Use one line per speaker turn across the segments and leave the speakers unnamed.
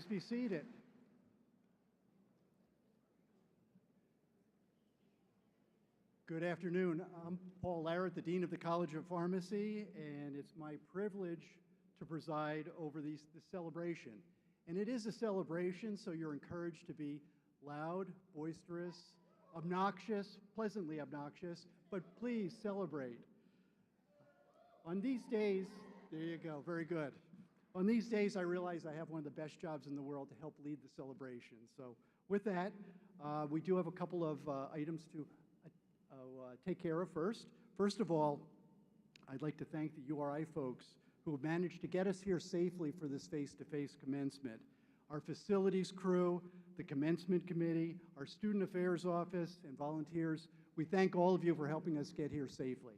Please be seated. Good afternoon. I'm Paul Larrett, the Dean of the College of Pharmacy, and it's my privilege to preside over this celebration. And it is a celebration, so you're encouraged to be loud, boisterous, obnoxious, pleasantly obnoxious, but please celebrate. On these days, there you go, very good. On these days, I realize I have one of the best jobs in the world to help lead the celebration. So with that, we do have a couple of items to take care of first. First of all, I'd like to thank the URI folks who have managed to get us here safely for this face-to-face commencement. Our facilities crew, the commencement committee, our student affairs office, and volunteers, we thank all of you for helping us get here safely.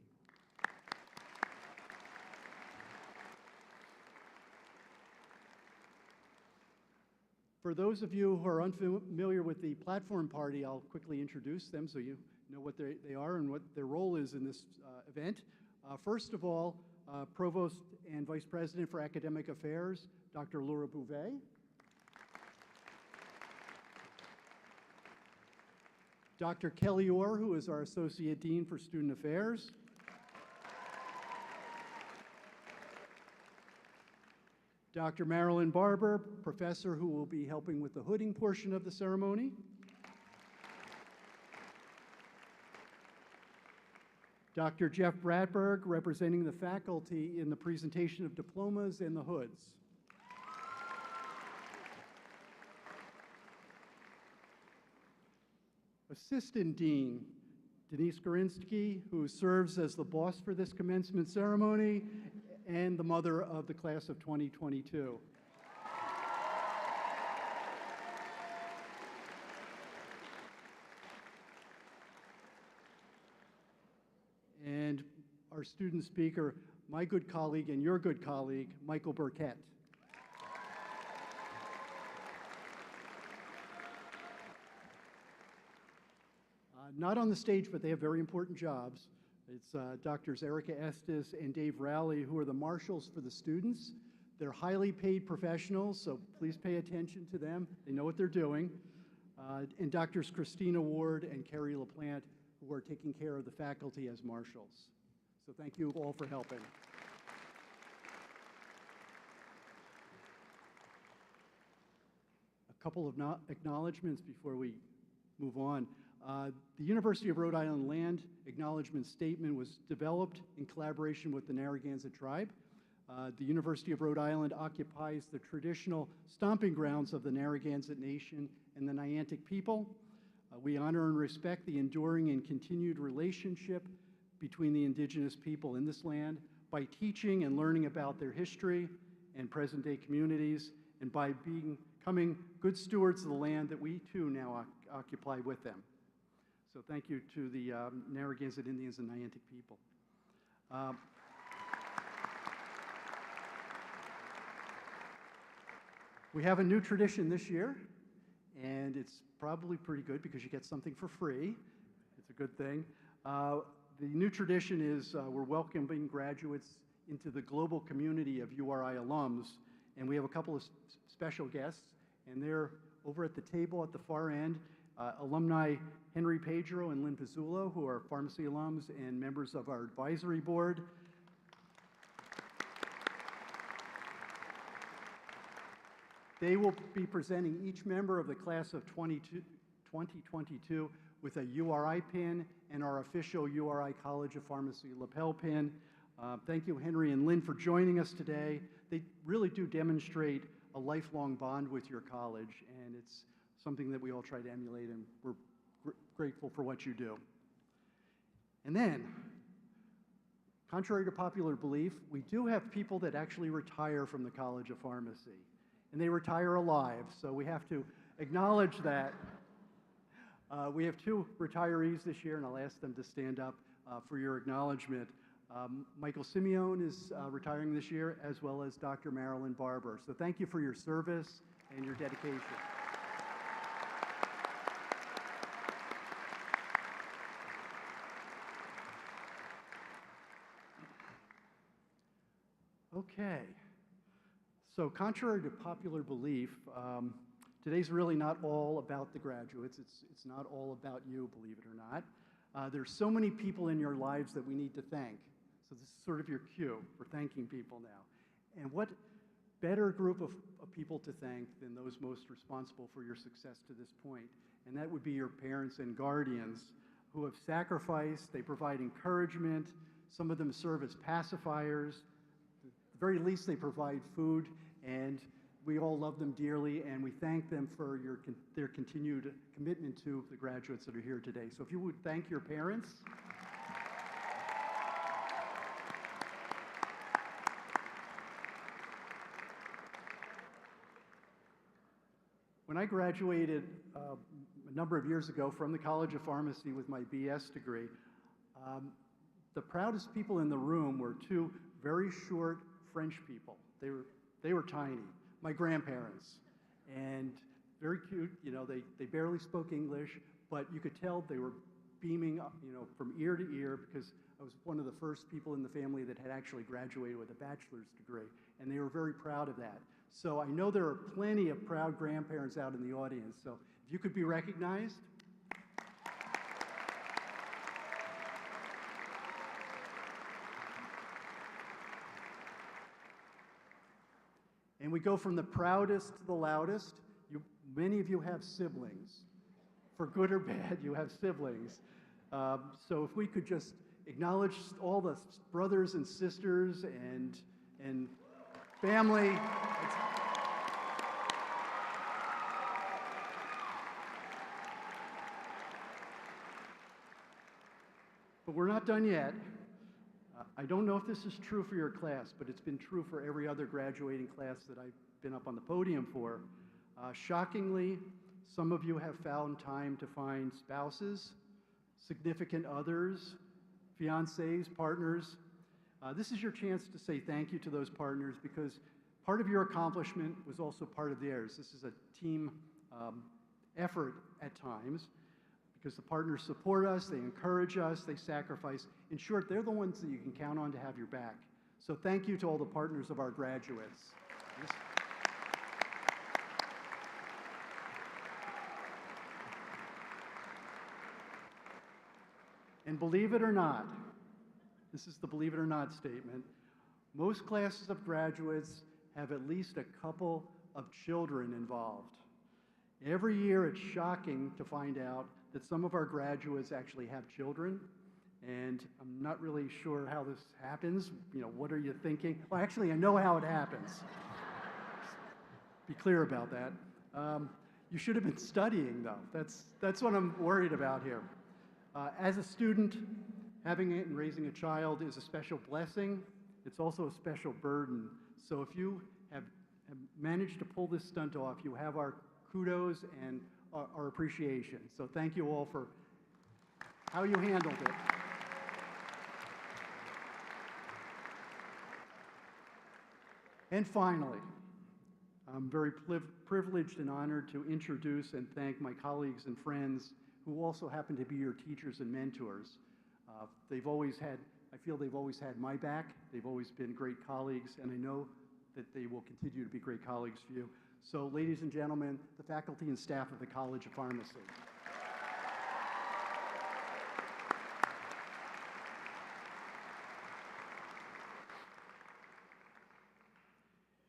For those of you who are unfamiliar with the platform party, I'll quickly introduce them so you know what they are and what their role is in this event. First of all, Provost and Vice President for Academic Affairs, Dr. Laura Bouvet. Dr. Kelly Orr, who is our Associate Dean for Student Affairs. Dr. Marilyn Barber, professor who will be helping with the hooding portion of the ceremony. Dr. Jeff Bradberg, representing the faculty in the presentation of diplomas and the hoods. Assistant Dean, Denise Gorinsky, who serves as the boss for this commencement ceremony and the mother of the class of 2022. And our student speaker, my good colleague and your good colleague, Michael Burkett. Not on the stage, but they have very important jobs. It's Drs. Erica Estes and Dave Rowley, who are the marshals for the students. They're highly paid professionals, so please pay attention to them. They know what they're doing. And Drs. Christina Ward and Carrie LaPlante, who are taking care of the faculty as marshals. So thank you all for helping. A couple of acknowledgments before we move on. The University of Rhode Island Land Acknowledgement Statement was developed in collaboration with the Narragansett tribe. The University of Rhode Island occupies the traditional stomping grounds of the Narragansett Nation and the Niantic people. We honor and respect the enduring and continued relationship between the indigenous people in this land by teaching and learning about their history and present-day communities, and by becoming good stewards of the land that we too now occupy with them. So thank you to the Narragansett Indians and Niantic people. We have a new tradition this year, and it's probably pretty good because you get something for free. It's a good thing. The new tradition is we're welcoming graduates into the global community of URI alums, and we have a couple of special guests, and they're over at the table at the far end. Alumni Henry Pedro and Lynn Pizzullo, who are pharmacy alums and members of our advisory board. They will be presenting each member of the class of 2022 with a URI pin and our official URI College of Pharmacy lapel pin. Thank you, Henry and Lynn, for joining us today. They really do demonstrate a lifelong bond with your college, and it's something that we all try to emulate, and we're grateful for what you do. And then, contrary to popular belief, we do have people that actually retire from the College of Pharmacy, and they retire alive, so we have to acknowledge that. We have two retirees this year, and I'll ask them to stand up for your acknowledgement. Michael Simeone is retiring this year, as well as Dr. Marilyn Barber. So thank you for your service and your dedication. Okay, So contrary to popular belief, today's really not all about the graduates. It's not all about you, believe it or not. There's so many people in your lives that we need to thank. So this is sort of your cue for thanking people now. And what better group of people to thank than those most responsible for your success to this point? And that would be your parents and guardians who have sacrificed. They provide encouragement. Some of them serve as pacifiers. At the very least, they provide food, and we all love them dearly, and we thank them for their continued commitment to the graduates that are here today. So if you would thank your parents. When I graduated a number of years ago from the College of Pharmacy with my BS degree, the proudest people in the room were two very short French people. They were tiny, my grandparents, and very cute. You know, they barely spoke English, but you could tell they were beaming up, you know, from ear to ear, because I was one of the first people in the family that had actually graduated with a bachelor's degree, and they were very proud of that. So I know there are plenty of proud grandparents out in the audience, so if you could be recognized. And we go from the proudest to the loudest. Many of you have siblings. For good or bad, you have siblings. So if we could just acknowledge all the brothers and sisters and family. But we're not done yet. I don't know if this is true for your class, but it's been true for every other graduating class that I've been up on the podium for. Shockingly, some of you have found time to find spouses, significant others, fiancés, partners. This is your chance to say thank you to those partners, because part of your accomplishment was also part of theirs. This is a team effort at times, because the partners support us, they encourage us, they sacrifice. In short, they're the ones that you can count on to have your back. So thank you to all the partners of our graduates. And believe it or not, this is the believe it or not statement, most classes of graduates have at least a couple of children involved. Every year it's shocking to find out that some of our graduates actually have children, and I'm not really sure how this happens. You know, what are you thinking? Well, actually, I know how it happens. Be clear about that. You should have been studying, though. That's what I'm worried about here. As a student, having it and raising a child is a special blessing. It's also a special burden. So if you have managed to pull this stunt off, you have our kudos and our appreciation. So thank you all for how you handled it. And finally, I'm very privileged and honored to introduce and thank my colleagues and friends who also happen to be your teachers and mentors. I feel they've always had my back. They've always been great colleagues, and I know that they will continue to be great colleagues for you. So, ladies and gentlemen, the faculty and staff of the College of Pharmacy.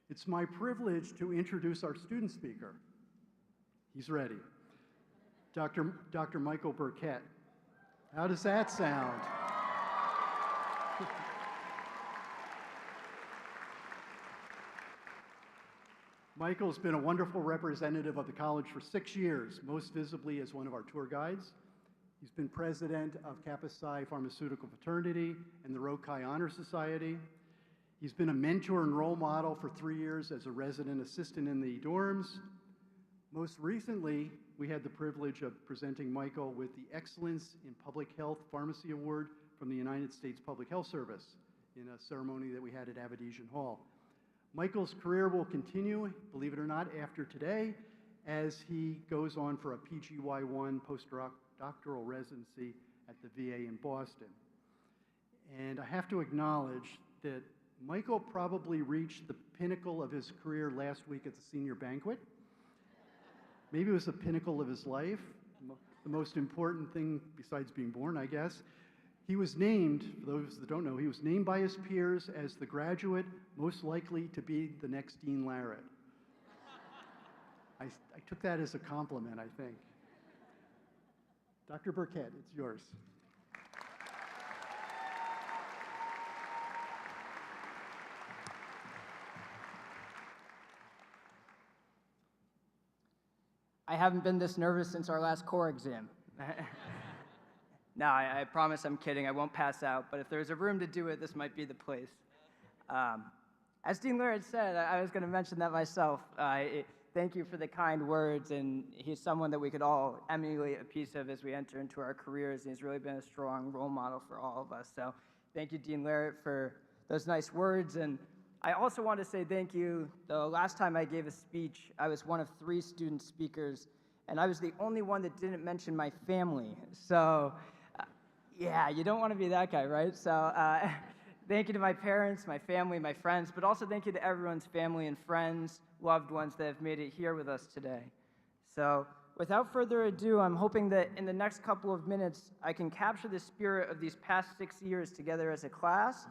It's my privilege to introduce our student speaker. He's ready. Dr. Michael Burkett. How does that sound? Michael's been a wonderful representative of the college for 6 years, most visibly as one of our tour guides. He's been president of Kappa Psi Pharmaceutical Fraternity and the Rho Chi Honor Society. He's been a mentor and role model for 3 years as a resident assistant in the dorms. Most recently, we had the privilege of presenting Michael with the Excellence in Public Health Pharmacy Award from the United States Public Health Service in a ceremony that we had at Avedisian Hall. Michael's career will continue, believe it or not, after today, as he goes on for a PGY1 postdoctoral residency at the VA in Boston. And I have to acknowledge that Michael probably reached the pinnacle of his career last week at the senior banquet. Maybe it was the pinnacle of his life, the most important thing besides being born, I guess. He was named, for those that don't know, he was named by his peers as the graduate most likely to be the next Dean Larratt. I took that as a compliment, I think. Dr. Burkett, it's yours.
I haven't been this nervous since our last core exam. No, I promise I'm kidding. I won't pass out, but if there's a room to do it, this might be the place. As Dean Larratt said, I was going to mention that myself. Thank you for the kind words, and he's someone that we could all emulate a piece of as we enter into our careers, and he's really been a strong role model for all of us. So thank you, Dean Larratt, for those nice words. And I also want to say thank you. The last time I gave a speech, I was one of 3 student speakers, and I was the only one that didn't mention my family. So yeah, you don't want to be that guy, right? So thank you to my parents, my family, my friends, but also thank you to everyone's family and friends, loved ones that have made it here with us today. So without further ado, I'm hoping that in the next couple of minutes, I can capture the spirit of these past 6 years together as a class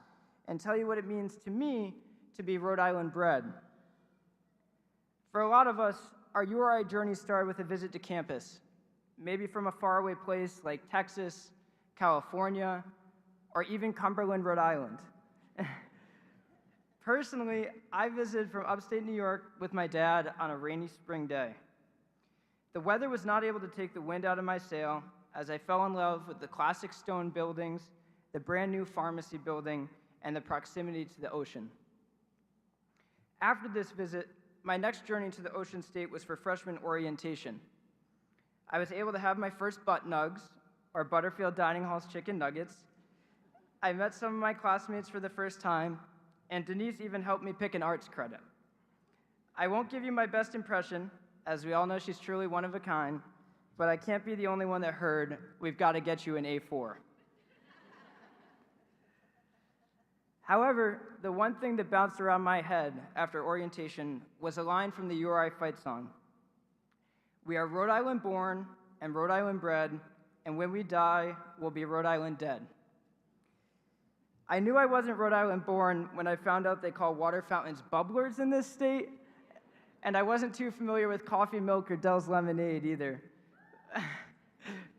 and tell you what it means to me to be Rhode Island bred. For a lot of us, our URI journey started with a visit to campus, maybe from a faraway place like Texas, California, or even Cumberland, Rhode Island. Personally, I visited from upstate New York with my dad on a rainy spring day. The weather was not able to take the wind out of my sail as I fell in love with the classic stone buildings, the brand new pharmacy building, and the proximity to the ocean. After this visit, my next journey to the Ocean State was for freshman orientation. I was able to have my first butt nugs, or Butterfield Dining Hall's chicken nuggets. I met some of my classmates for the first time, and Denise even helped me pick an arts credit. I won't give you my best impression, as we all know she's truly one of a kind, but I can't be the only one that heard, "We've got to get you an A4." However, the one thing that bounced around my head after orientation was a line from the URI fight song. "We are Rhode Island born and Rhode Island bred, and when we die, we'll be Rhode Island dead." I knew I wasn't Rhode Island born when I found out they call water fountains bubblers in this state, and I wasn't too familiar with coffee milk or Dell's lemonade either.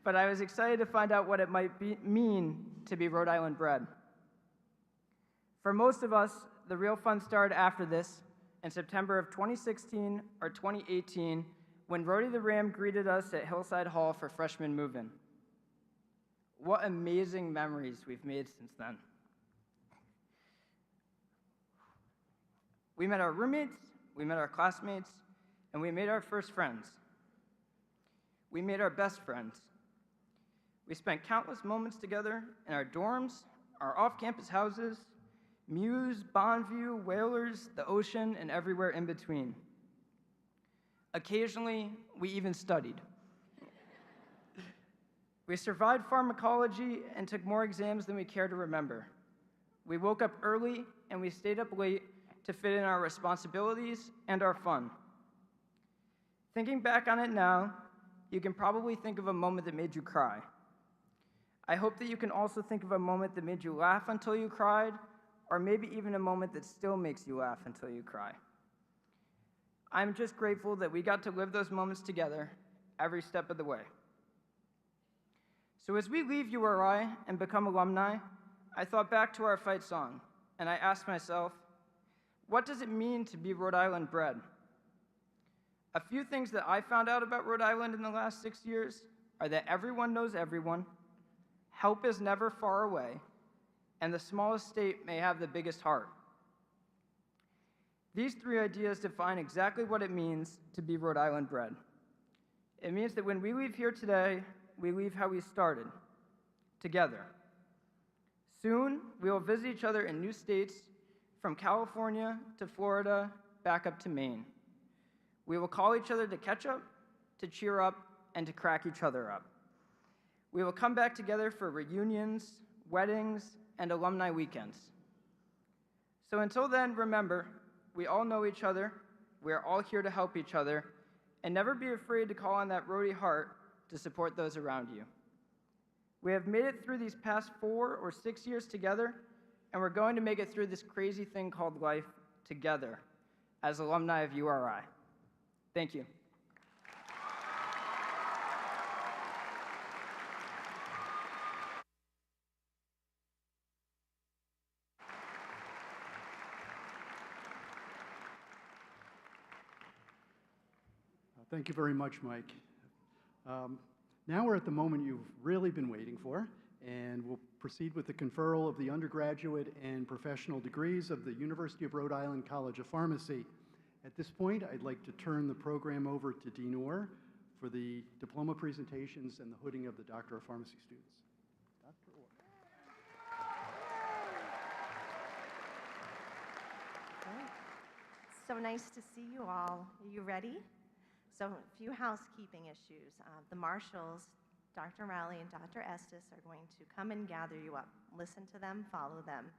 But I was excited to find out what it might mean to be Rhode Island bred. For most of us, the real fun started after this, in September of 2016 or 2018, when Rhodey the Ram greeted us at Hillside Hall for freshman move-in. What amazing memories we've made since then. We met our roommates, we met our classmates, and we made our first friends. We made our best friends. We spent countless moments together in our dorms, our off-campus houses, Muse, Bonneview, Whalers, the ocean, and everywhere in between. Occasionally, we even studied. We survived pharmacology and took more exams than we care to remember. We woke up early and we stayed up late to fit in our responsibilities and our fun. Thinking back on it now, you can probably think of a moment that made you cry. I hope that you can also think of a moment that made you laugh until you cried, or maybe even a moment that still makes you laugh until you cry. I'm just grateful that we got to live those moments together every step of the way. So as we leave URI and become alumni, I thought back to our fight song, and I asked myself, what does it mean to be Rhode Island bred? A few things that I found out about Rhode Island in the last 6 years are that everyone knows everyone, help is never far away, and the smallest state may have the biggest heart. These 3 ideas define exactly what it means to be Rhode Island bred. It means that when we leave here today, we leave how we started, together. Soon, we will visit each other in new states, from California to Florida, back up to Maine. We will call each other to catch up, to cheer up, and to crack each other up. We will come back together for reunions, weddings, and alumni weekends. So until then, remember, we all know each other, we are all here to help each other, and never be afraid to call on that roadie heart to support those around you. We have made it through these past 4 or 6 years together, and we're going to make it through this crazy thing called life together as alumni of URI. Thank you.
Thank you very much, Mike. Now we're at the moment you've really been waiting for, and we'll proceed with the conferral of the undergraduate and professional degrees of the University of Rhode Island College of Pharmacy. At this point, I'd like to turn the program over to Dean Orr for the diploma presentations and the hooding of the Doctor of Pharmacy students. Dr. Orr.
Great. So nice to see you all. Are you ready? So a few housekeeping issues. The marshals, Dr. Rowley and Dr. Estes, are going to come and gather you up. Listen to them, follow them.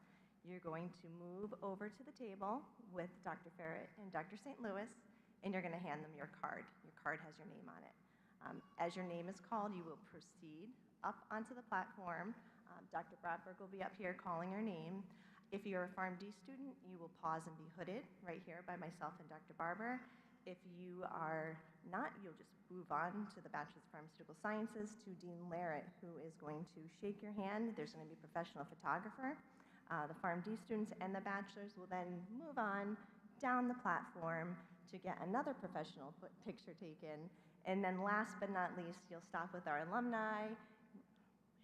You're going to move over to the table with Dr. Ferret and Dr. St. Louis, and you're going to hand them your card. Your card has your name on it. As your name is called, you will proceed up onto the platform. Dr. Bradberg will be up here calling your name. If you're a PharmD student, you will pause and be hooded right here by myself and Dr. Barber. If you are not, you'll just move on to the Bachelor of Pharmaceutical Sciences to Dean Larrett, who is going to shake your hand. There's going to be a professional photographer. The PharmD students and the bachelors will then move on down the platform to get another professional picture taken. And then last but not least, you'll stop with our alumni,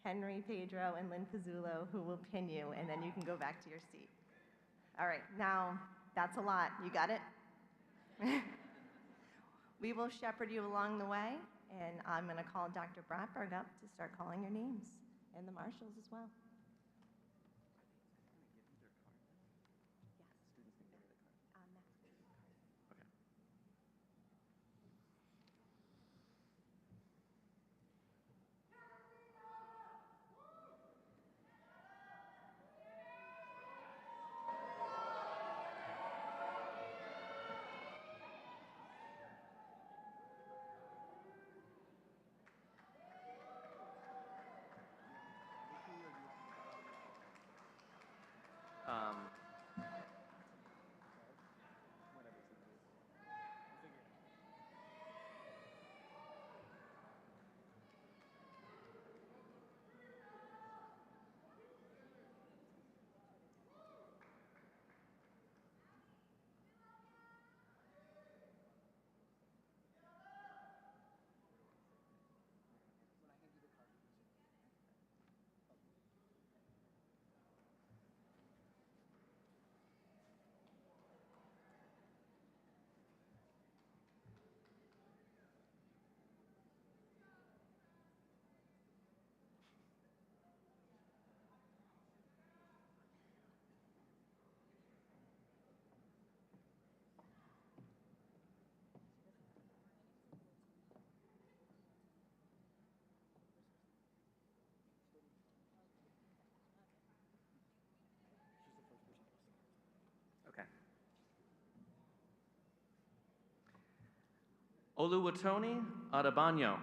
Henry Pedro and Lynn Pizzulo, who will pin you, and then you can go back to your seat. All right, now that's a lot. You got it? We will shepherd you along the way, and I'm going to call Dr. Bratberg up to start calling your names, and the marshals as well.
Okay. Oluwatomi Adebanyo.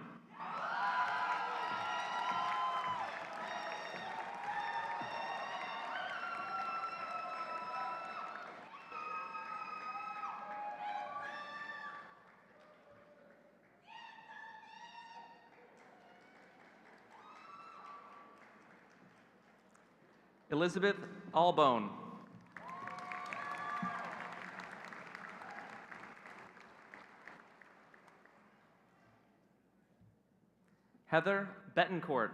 Elizabeth Albone. Heather Betancourt.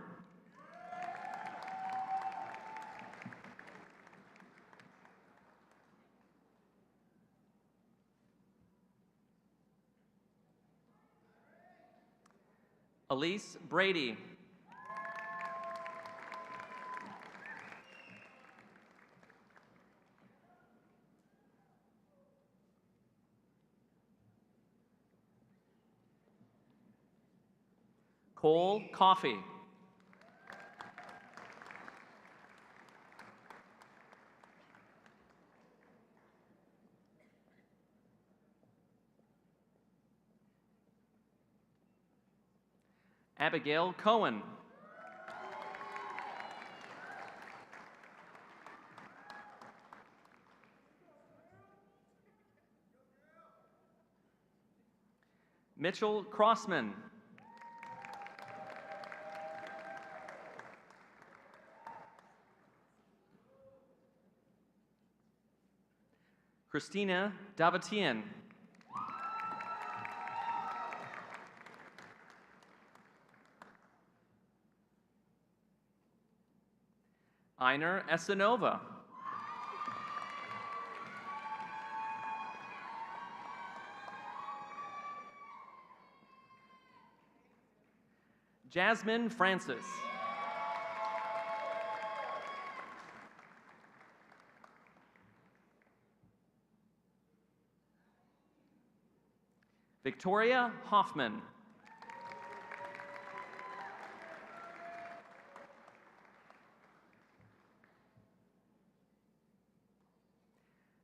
Elise Brady. Cole Coffey. Abigail Cohen. Mitchell Crossman. Christina Davatian. Einer Esanova. Jasmine Francis. Victoria Hoffman.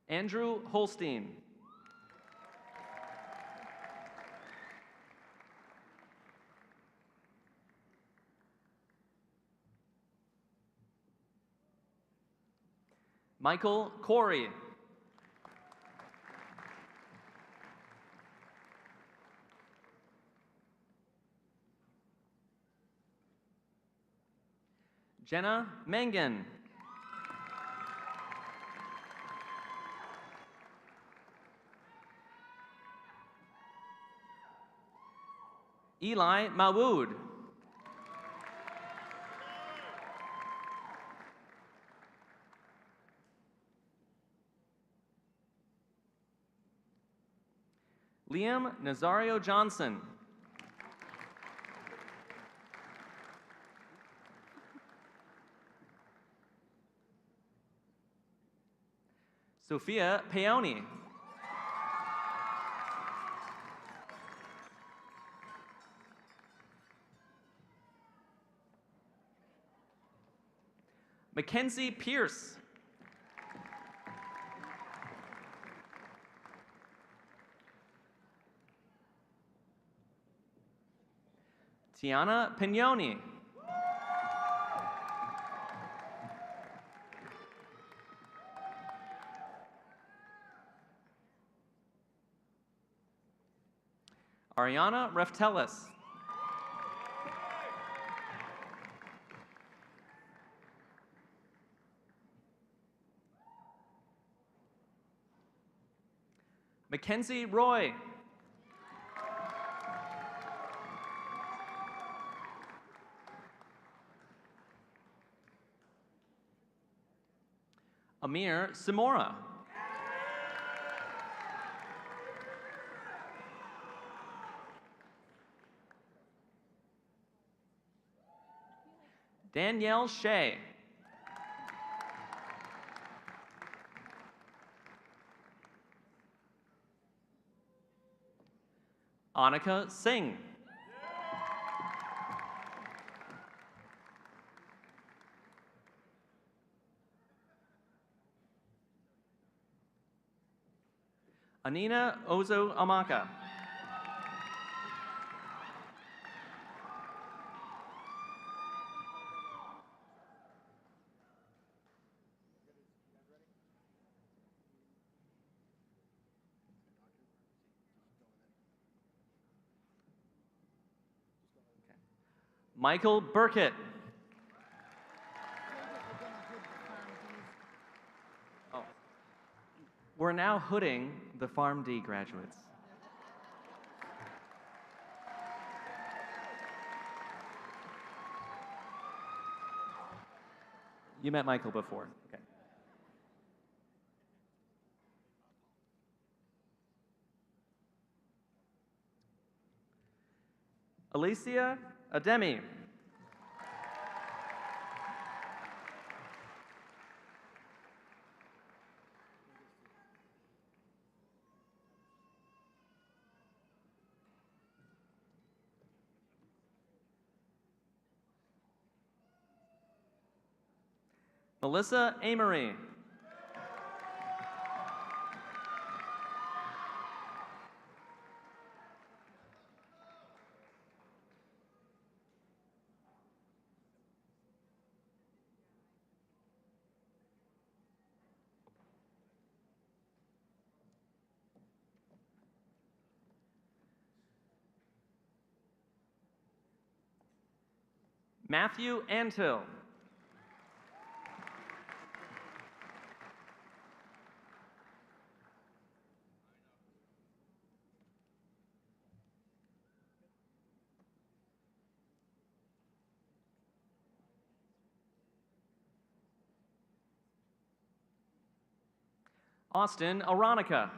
Andrew Holstein. Michael Corey. Jenna Mangan. Eli Mawood. Liam Nazario Johnson. Sophia Peoni. Mackenzie Pierce. Tiana Pignoni. Ariana Reftelis. Mackenzie Roy. Amir Simora. Danielle Shea. Annika Singh. Anina Ozo Amaka. Michael Burkett. Oh. We're now hooding the Pharm D graduates. You met Michael before. Okay. Alicia Ademi. Melissa Amory. Matthew Antill. Austin Aronica.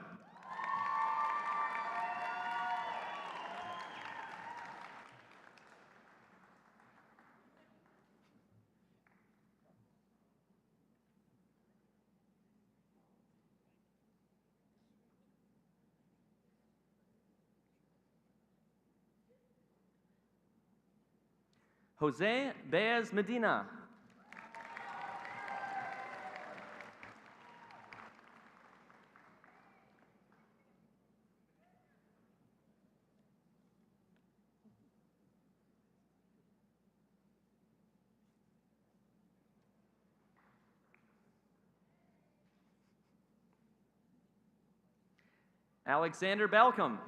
Jose Baez Medina. Alexander Balcom.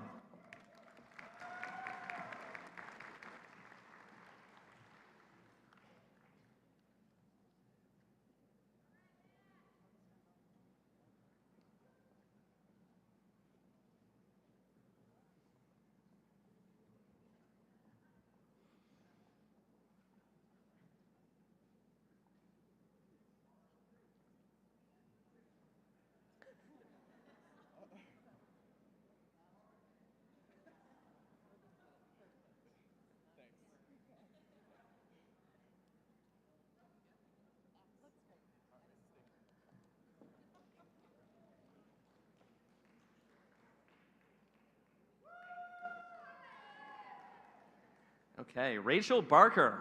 Okay, Rachel Barker.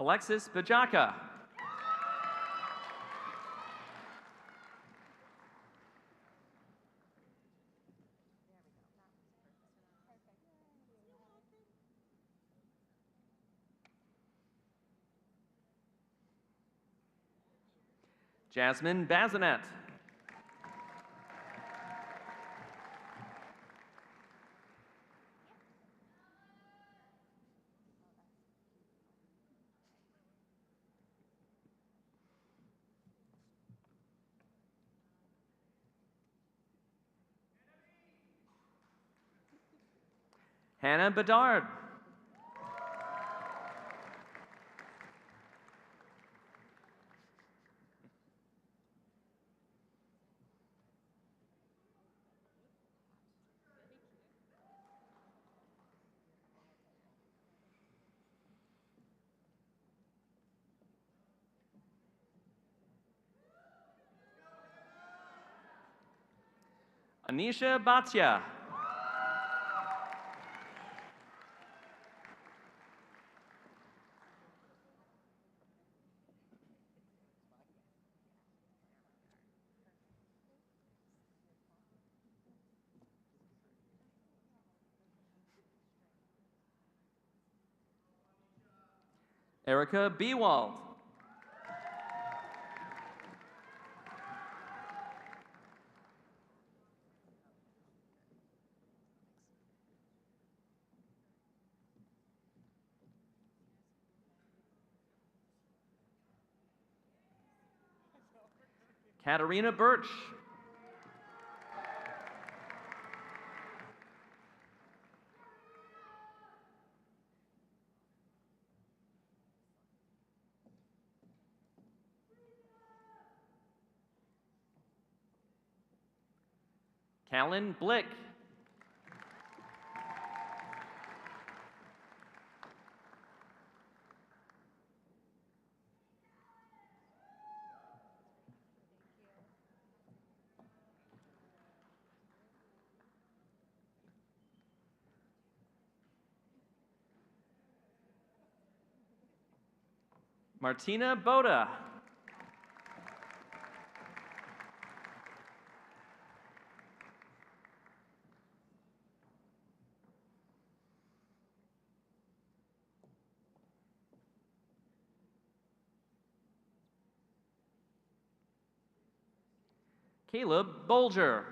Alexis Bajaka. Jasmine Bazinet. Hannah Bedard. Anisha Bhatia. Erica Bewald. Katarina Birch. Callan Blick. Martina Boda. Caleb Bolger.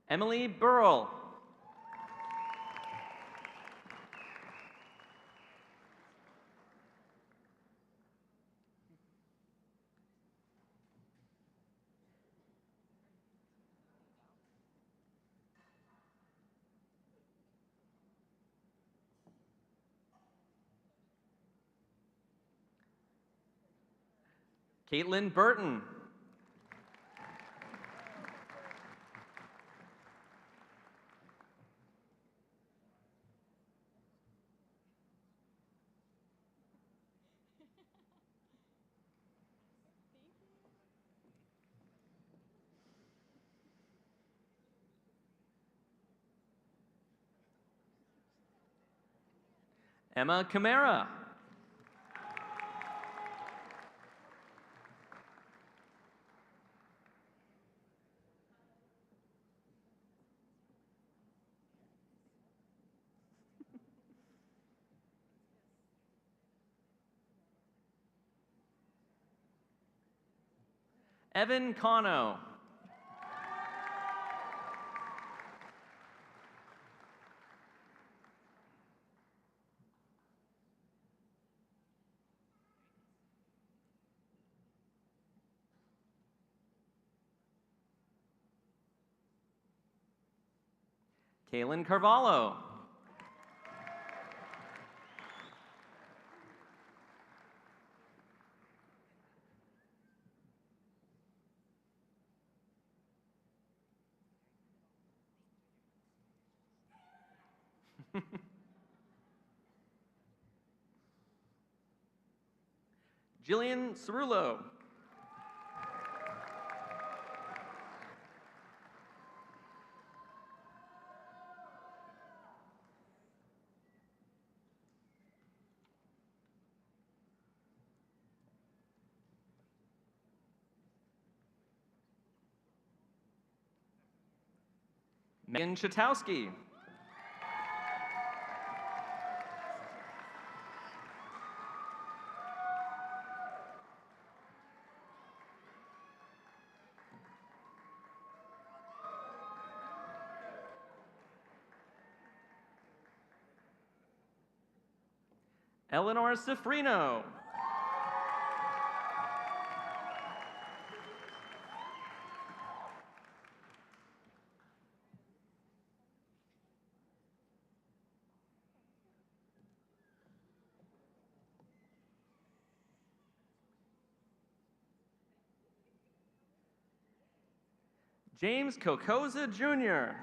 Emily Burrell. Caitlin Burton. Emma Camara. Evan Cano. Kaylin Carvalho. Jillian Cerullo. Megan Chatowski. Eleanor Cifrino. James Kokoza Jr.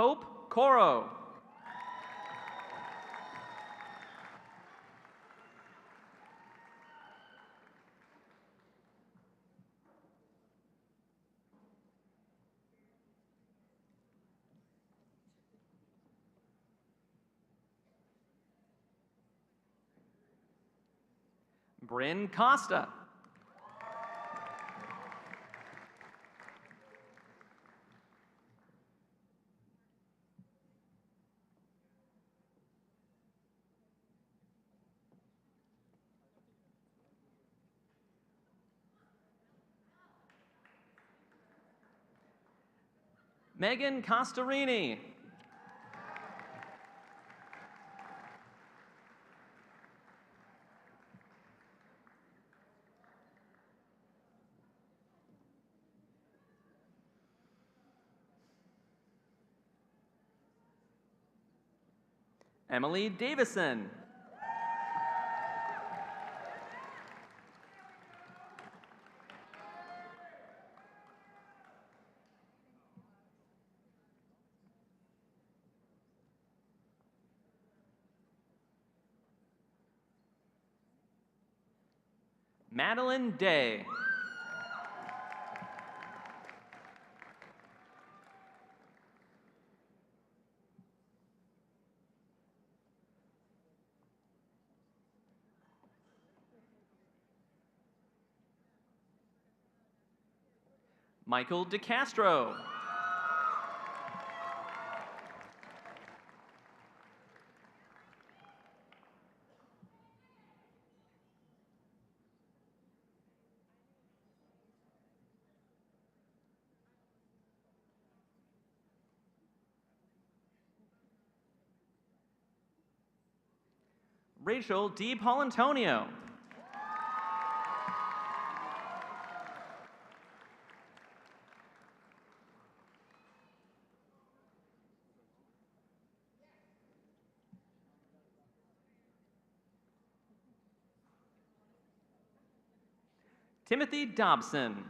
Hope Coro. Bryn Costa. Megan Costarini. Emily Davison. Madeline Day. Michael DeCastro. Rachel D. Paulantonio. Timothy Dobson.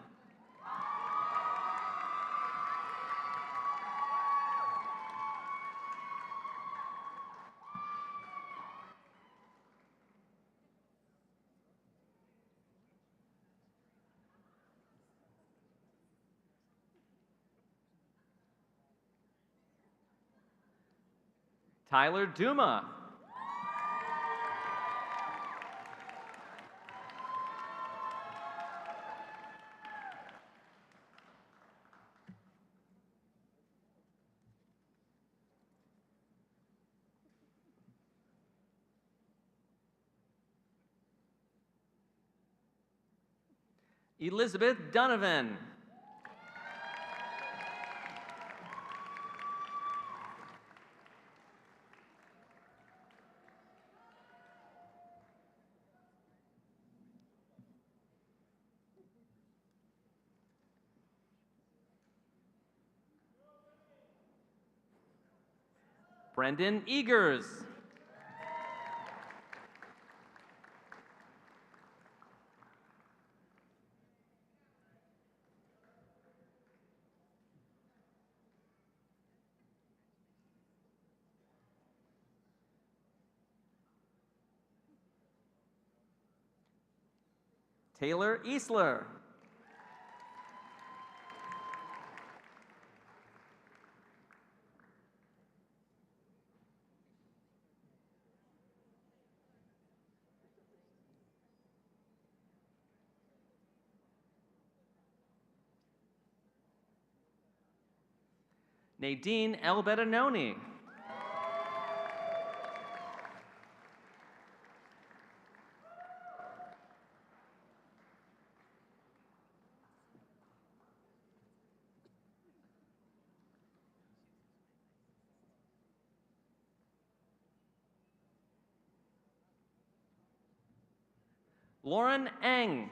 Tyler Duma. Elizabeth Donovan. Brendan Eagers. Taylor Easler. Nadine Elbedanoni. Lauren Eng.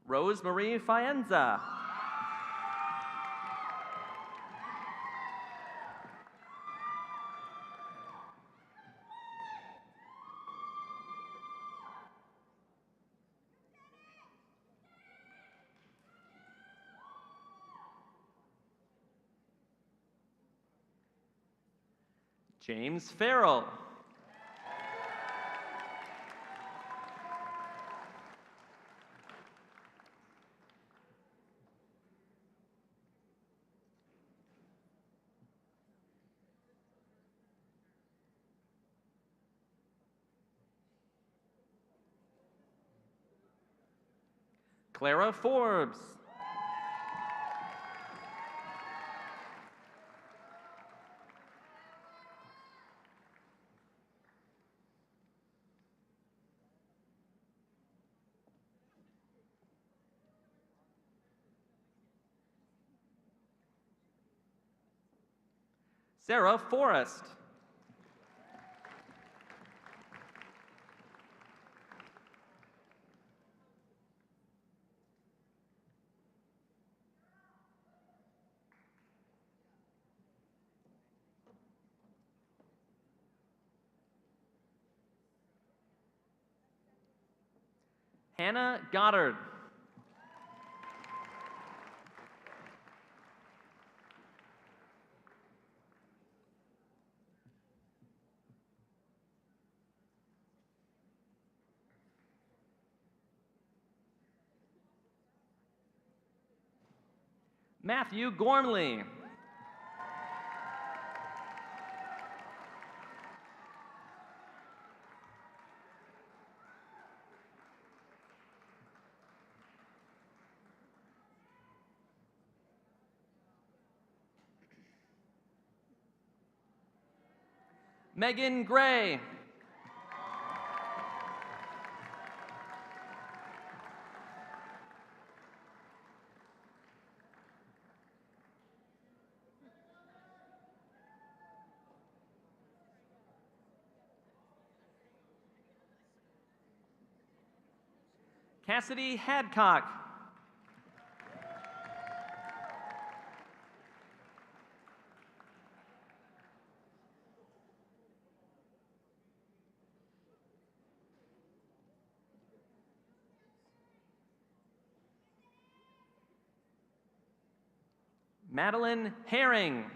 Rosemarie Fienza. James Farrell. Clara Forbes. Sarah Forrest. Hannah Goddard. Matthew Gormley. Megan Gray. Cassidy Hadcock. Madeline Herring.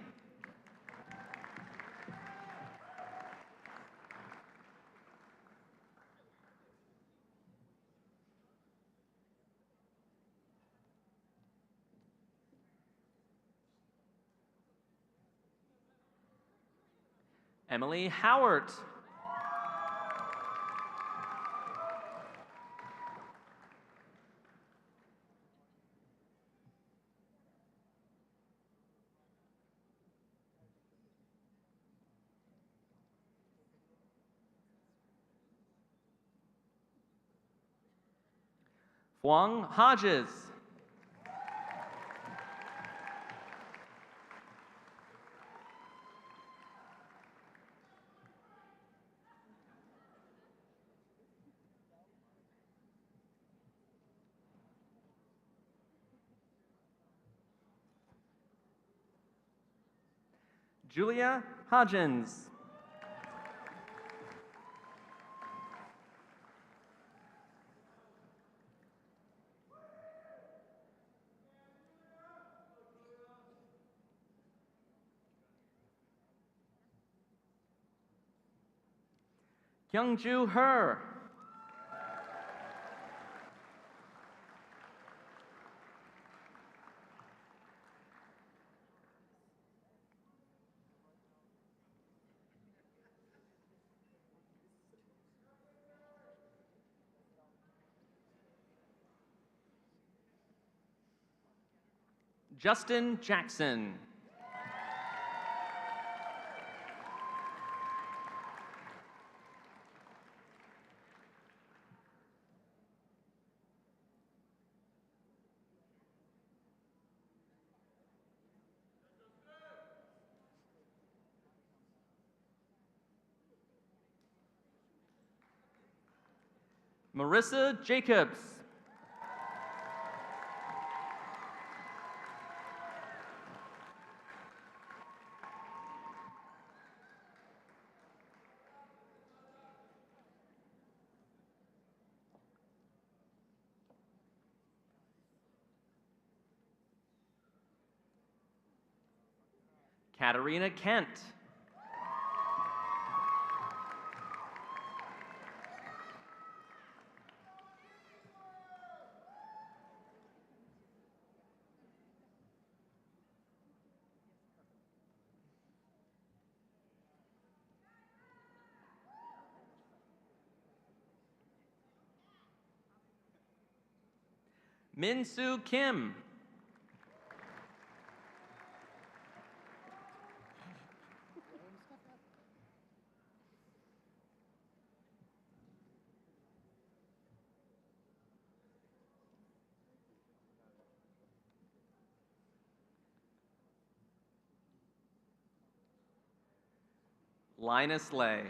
Emily Howard. Huang Hodges. Julia Hodgins. Kyungju Her. Justin Jackson. Marissa Jacobs. Katarina Kent. Min Soo Kim. Linus Lay.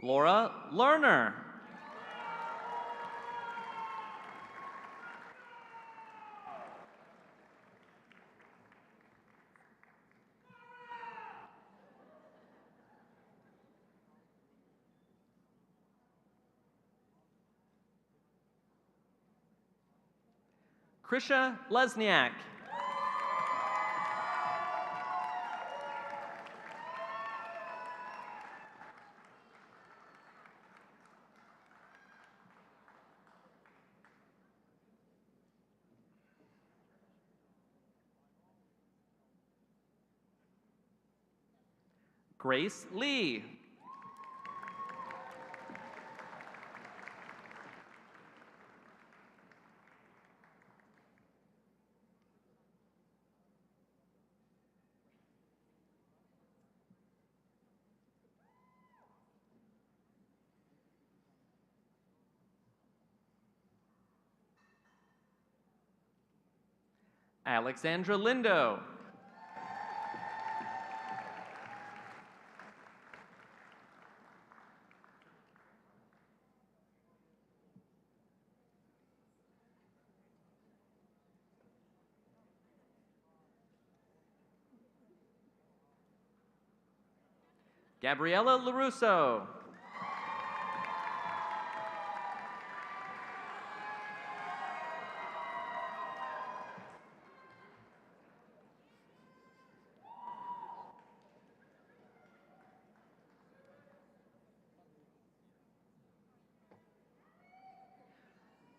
Laura Lerner. Krisha Lesniak. Grace Lee. Alexandra Lindo. Gabriella LaRusso.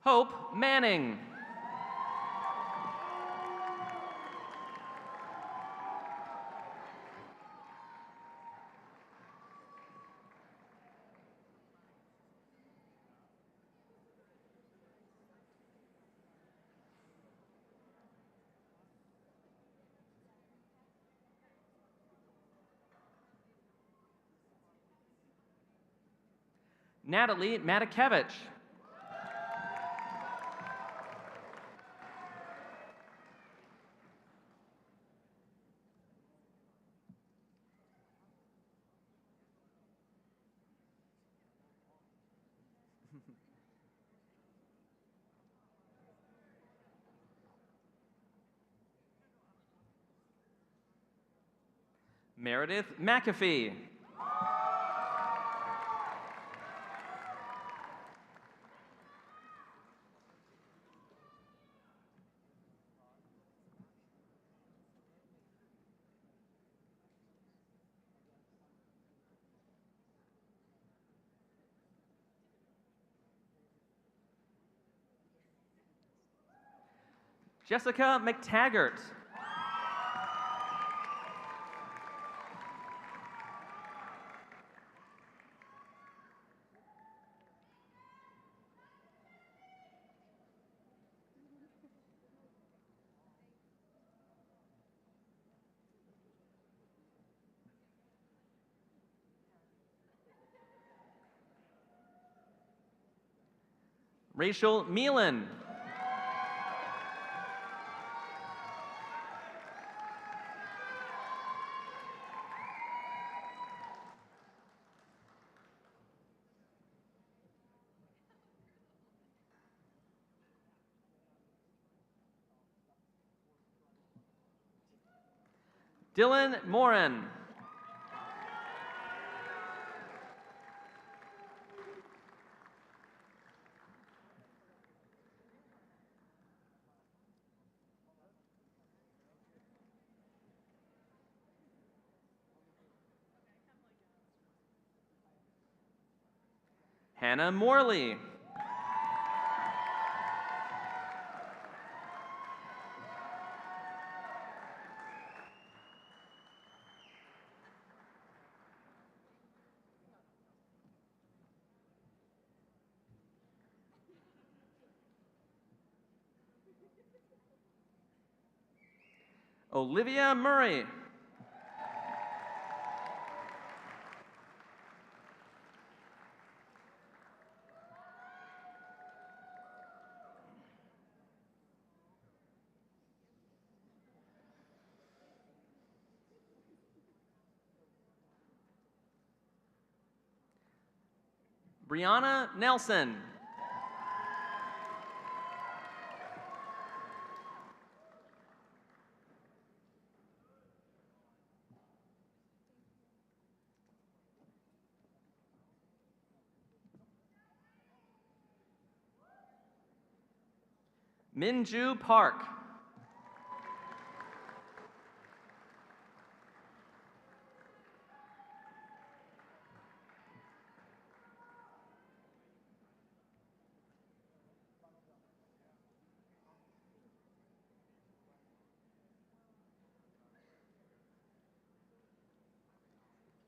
Hope Manning. Natalie Matakevich. Meredith McAfee. Jessica McTaggart. Rachel Meelan. Dylan Morin. Hannah Morley. Olivia Murray. Brianna Nelson. Minju Park.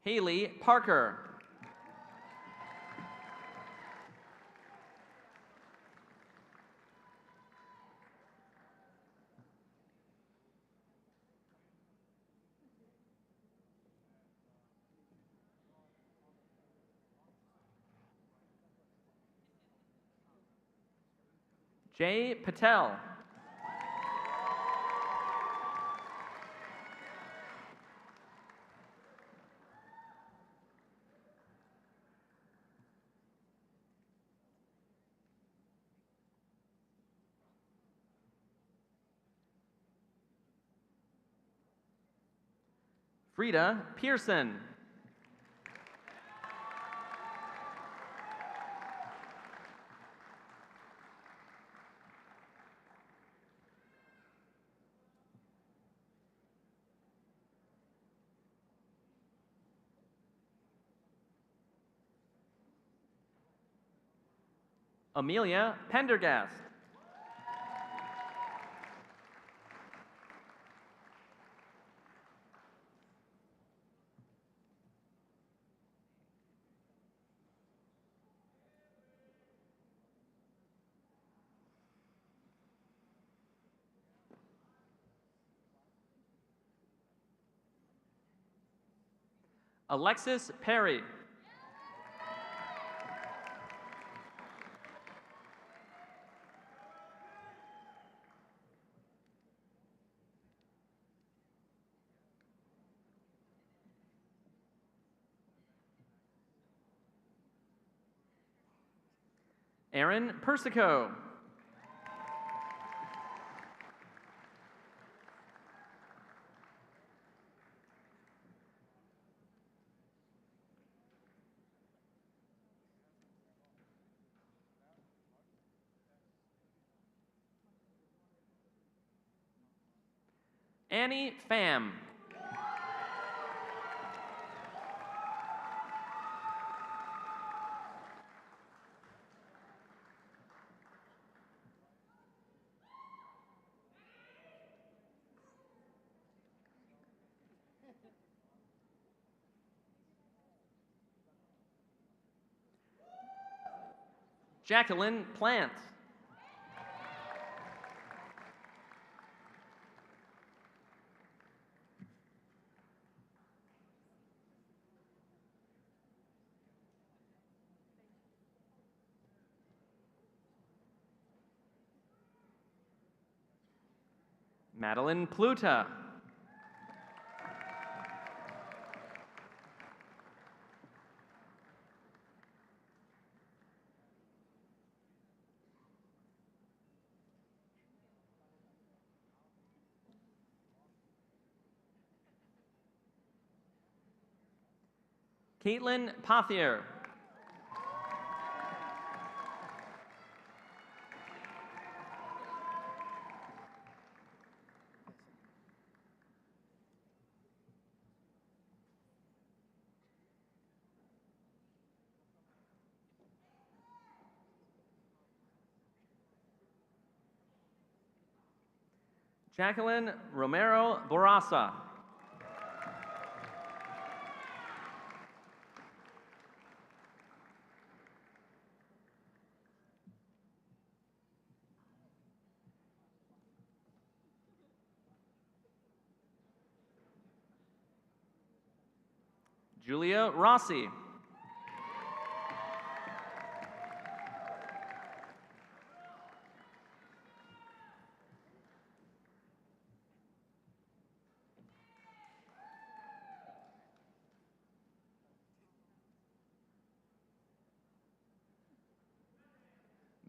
Haley Parker. Jay Patel. Frida Pearson. Amelia Pendergast. Alexis Perry. Aaron Persico. Annie Pham. Jacqueline Plant. Madeline Pluta. Caitlin Pothier. Jacqueline Romero Borasa. Julia Rossi.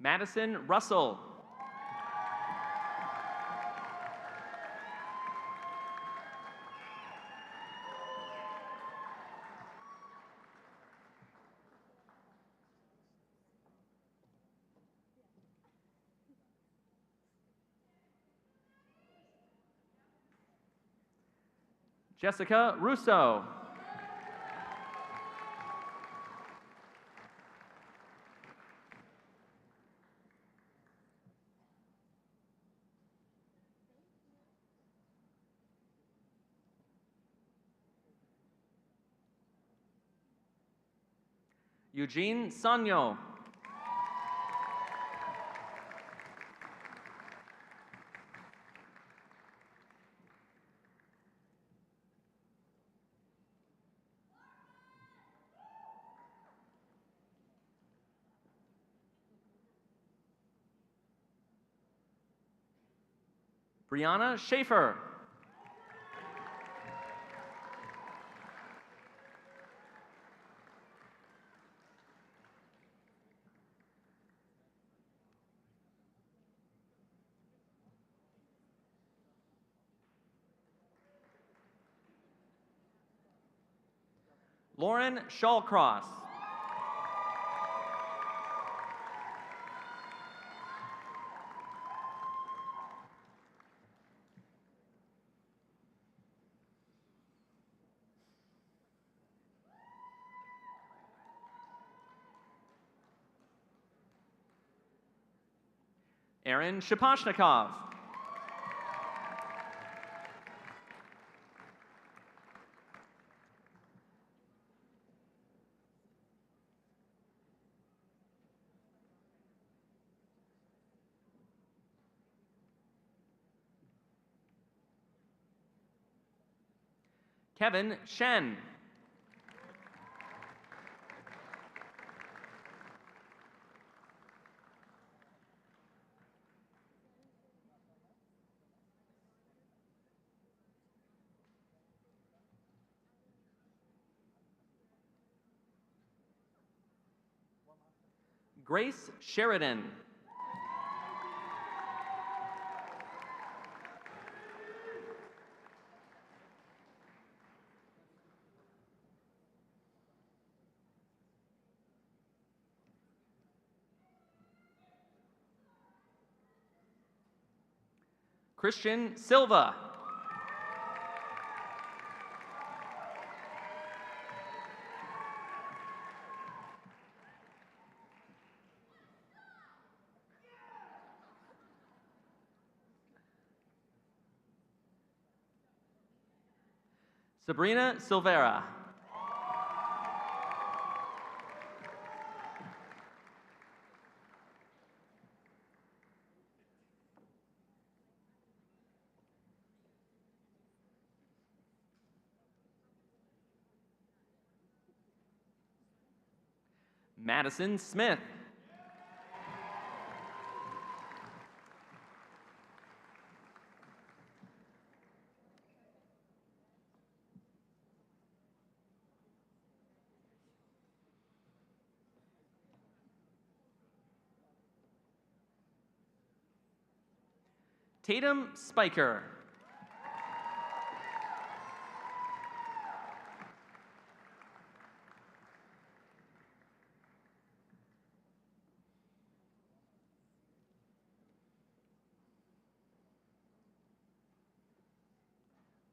Madison Russell. Jessica Russo. Eugene Sanyo. Brianna Schaefer. Lauren Shawcross. Aaron Shaposhnikov. Kevin Shen. Grace Sheridan. Christian Silva. Sabrina Silvera. Madison Smith. Tatum Spiker.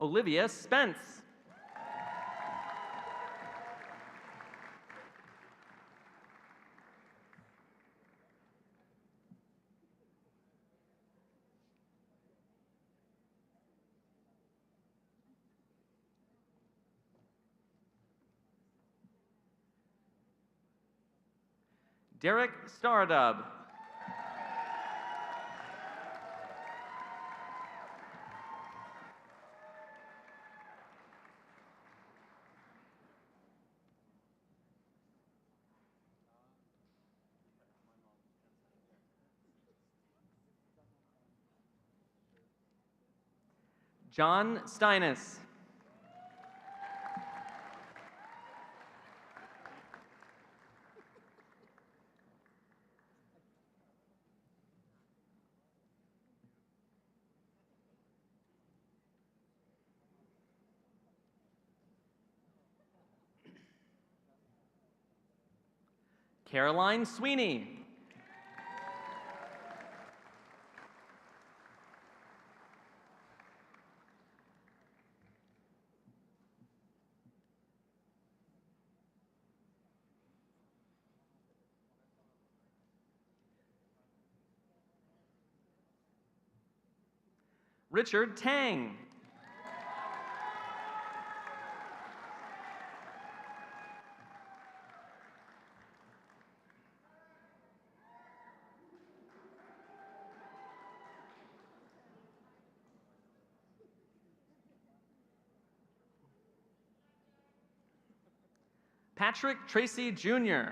Olivia Spence. Derek Stardub. John Steinis. Caroline Sweeney. Richard Tang. Patrick Tracy Jr.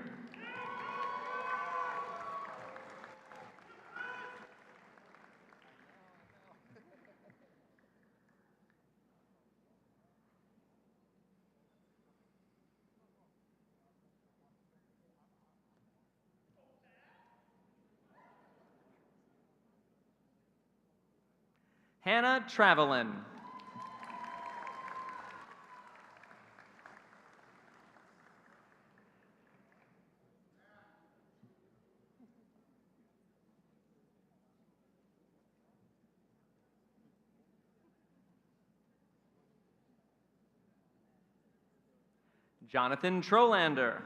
Hannah Travelin. Jonathan Trolander.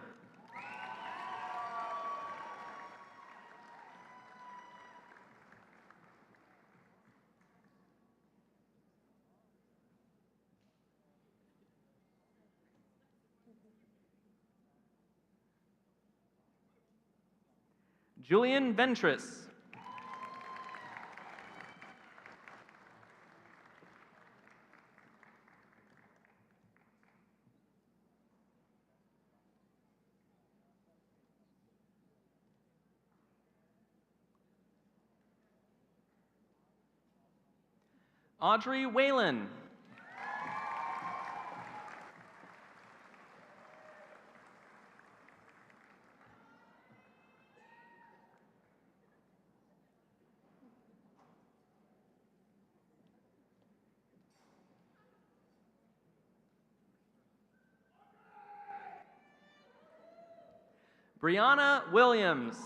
Julian Ventris. Audrey Whalen. Brianna Williams.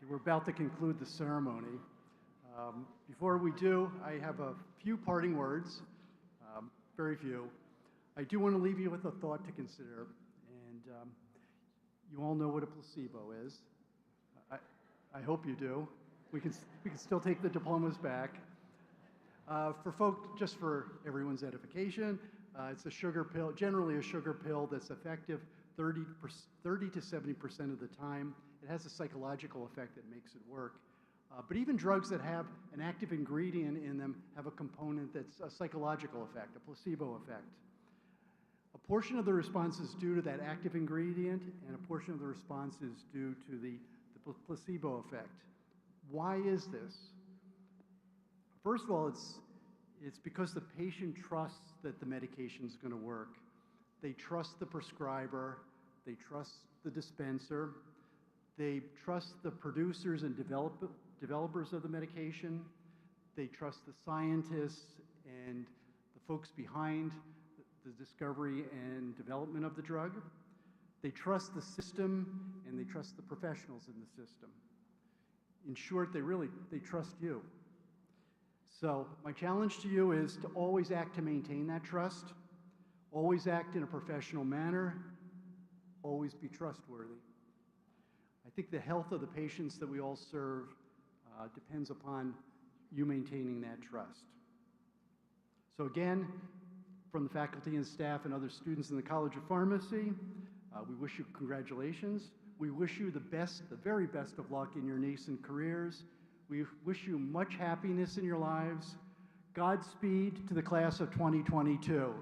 We're about to conclude the ceremony. Before we do, I have a few parting words, very few. I do want to leave you with a thought to consider, and you all know what a placebo is. I hope you do. We can still take the diplomas back. Just for everyone's edification, it's a sugar pill, generally a sugar pill that's effective 30 to 70% of the time. It has a psychological effect that makes it work. But even drugs that have an active ingredient in them have a component that's a psychological effect, a placebo effect. A portion of the response is due to that active ingredient, and a portion of the response is due to the placebo effect. Why is this? First of all, it's because the patient trusts that the medication is going to work. They trust the prescriber, they trust the dispenser, they trust the producers and developers of the medication, they trust the scientists and the folks behind the discovery and development of the drug. They trust the system and they trust the professionals in the system. In short, they trust you. So my challenge to you is to always act to maintain that trust, always act in a professional manner, always be trustworthy. I think the health of the patients that we all serve depends upon you maintaining that trust. So again, from the faculty and staff and other students in the College of Pharmacy, we wish you congratulations. We wish you the best, the very best of luck in your nascent careers. We wish you much happiness in your lives. Godspeed to the class of 2022.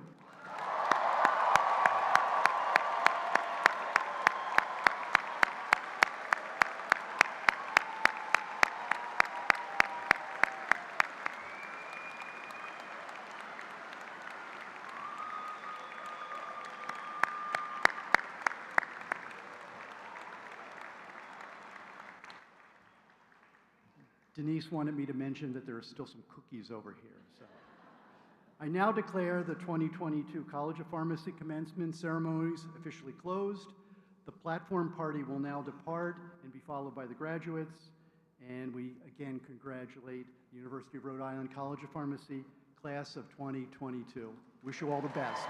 Denise wanted me to mention that there are still some cookies over here. So, I now declare the 2022 College of Pharmacy commencement ceremonies officially closed. The platform party will now depart and be followed by the graduates. And we again congratulate the University of Rhode Island College of Pharmacy class of 2022. Wish you all the best.